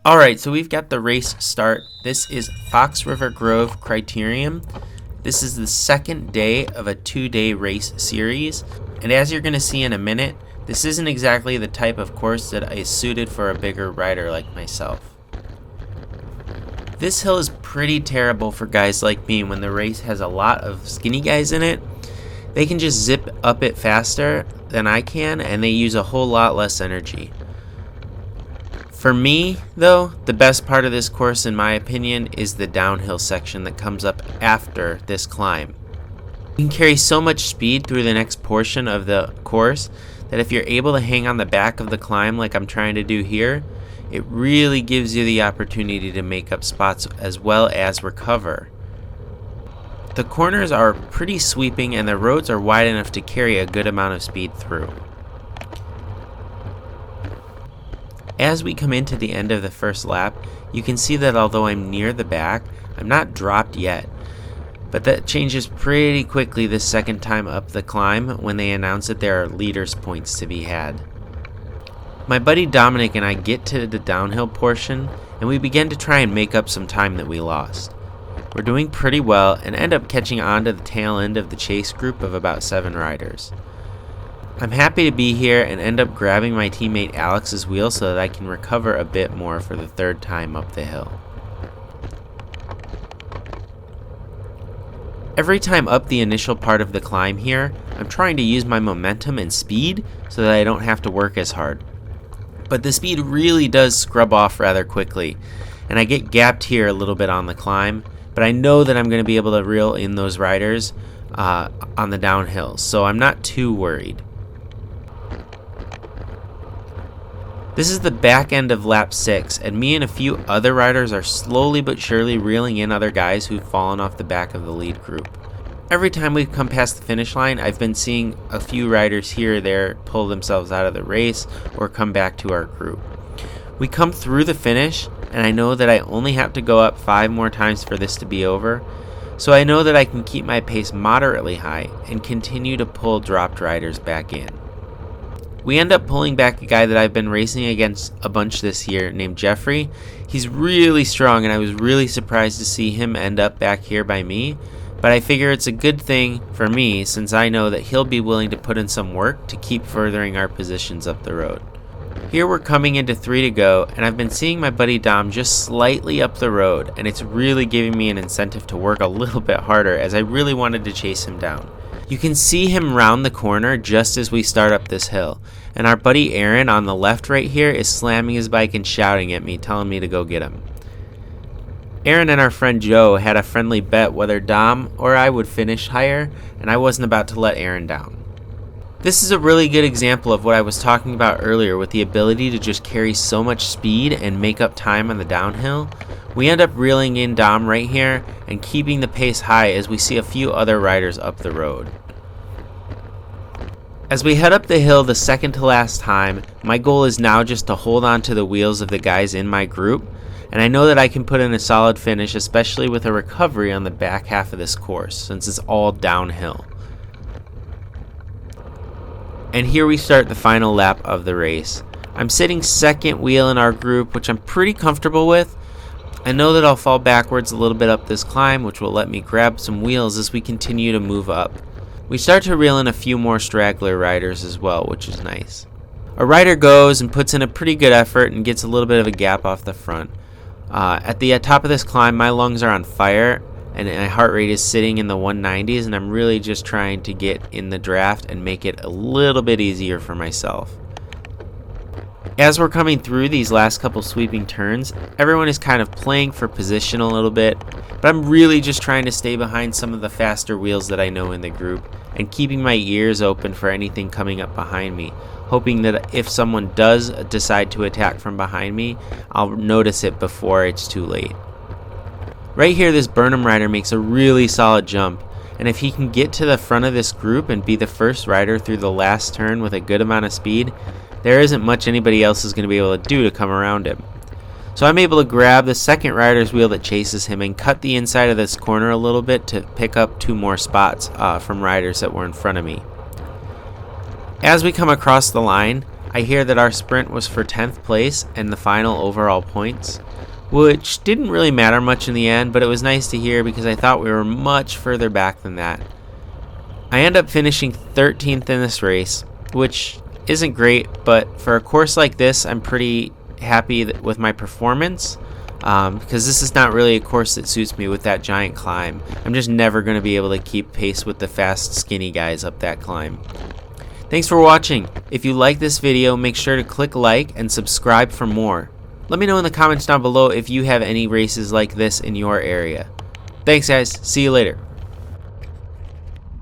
Alright, so we've got the race start. This is Fox River Grove Criterium. This is the second day of a 2-day race series. And as you're going to see in a minute, this isn't exactly the type of course that is suited for a bigger rider like myself. This hill is pretty terrible for guys like me when the race has a lot of skinny guys in it. They can just zip up it faster than I can, and they use a whole lot less energy. For me, though, the best part of this course, in my opinion, is the downhill section that comes up after this climb. You can carry so much speed through the next portion of the course that if you're able to hang on the back of the climb like I'm trying to do here, it really gives you the opportunity to make up spots as well as recover. The corners are pretty sweeping and the roads are wide enough to carry a good amount of speed through. As we come into the end of the first lap, you can see that although I'm near the back, I'm not dropped yet. But that changes pretty quickly the second time up the climb when they announce that there are leaders' points to be had. My buddy Dominic and I get to the downhill portion, and we begin to try and make up some time that we lost. We're doing pretty well and end up catching on to the tail end of the chase group of about 7 riders. I'm happy to be here and end up grabbing my teammate Alex's wheel so that I can recover a bit more for the third time up the hill. Every time up the initial part of the climb here, I'm trying to use my momentum and speed so that I don't have to work as hard. But the speed really does scrub off rather quickly, and I get gapped here a little bit on the climb, but I know that I'm going to be able to reel in those riders on the downhill, so I'm not too worried. This is the back end of lap 6, and me and a few other riders are slowly but surely reeling in other guys who've fallen off the back of the lead group. Every time we've come past the finish line, I've been seeing a few riders here or there pull themselves out of the race or come back to our group. We come through the finish, and I know that I only have to go up 5 more times for this to be over, so I know that I can keep my pace moderately high and continue to pull dropped riders back in. We end up pulling back a guy that I've been racing against a bunch this year named Jeffrey. He's really strong and I was really surprised to see him end up back here by me, but I figure it's a good thing for me since I know that he'll be willing to put in some work to keep furthering our positions up the road. Here we're coming into 3 to go, and I've been seeing my buddy Dom just slightly up the road, and it's really giving me an incentive to work a little bit harder as I really wanted to chase him down. You can see him round the corner just as we start up this hill, and our buddy Aaron on the left right here is slamming his bike and shouting at me, telling me to go get him. Aaron and our friend Joe had a friendly bet whether Dom or I would finish higher, and I wasn't about to let Aaron down. This is a really good example of what I was talking about earlier with the ability to just carry so much speed and make up time on the downhill. We end up reeling in Dom right here and keeping the pace high as we see a few other riders up the road. As we head up the hill the second to last time, my goal is now just to hold on to the wheels of the guys in my group, and I know that I can put in a solid finish, especially with a recovery on the back half of this course, since it's all downhill. And here we start the final lap of the race. I'm sitting second wheel in our group, which I'm pretty comfortable with. I know that I'll fall backwards a little bit up this climb, which will let me grab some wheels as we continue to move up. We start to reel in a few more straggler riders as well, which is nice. A rider goes and puts in a pretty good effort and gets a little bit of a gap off the front. At the top of this climb, my lungs are on fire and my heart rate is sitting in the 190s, and I'm really just trying to get in the draft and make it a little bit easier for myself. As we're coming through these last couple sweeping turns, everyone is kind of playing for position a little bit, but I'm really just trying to stay behind some of the faster wheels that I know in the group and keeping my ears open for anything coming up behind me, hoping that if someone does decide to attack from behind me, I'll notice it before it's too late. Right here, this Burnham rider makes a really solid jump, and if he can get to the front of this group and be the first rider through the last turn with a good amount of speed, there isn't much anybody else is going to be able to do to come around him. So I'm able to grab the second rider's wheel that chases him and cut the inside of this corner a little bit to pick up 2 more spots from riders that were in front of me. As we come across the line, I hear that our sprint was for 10th place and the final overall points, which didn't really matter much in the end, but it was nice to hear because I thought we were much further back than that. I end up finishing 13th in this race, which isn't great, but for a course like this, I'm pretty happy with my performance because this is not really a course that suits me with that giant climb. I'm just never going to be able to keep pace with the fast, skinny guys up that climb. Thanks for watching. If you like this video, make sure to click like and subscribe for more. Let me know in the comments down below if you have any races like this in your area. Thanks guys, see you later.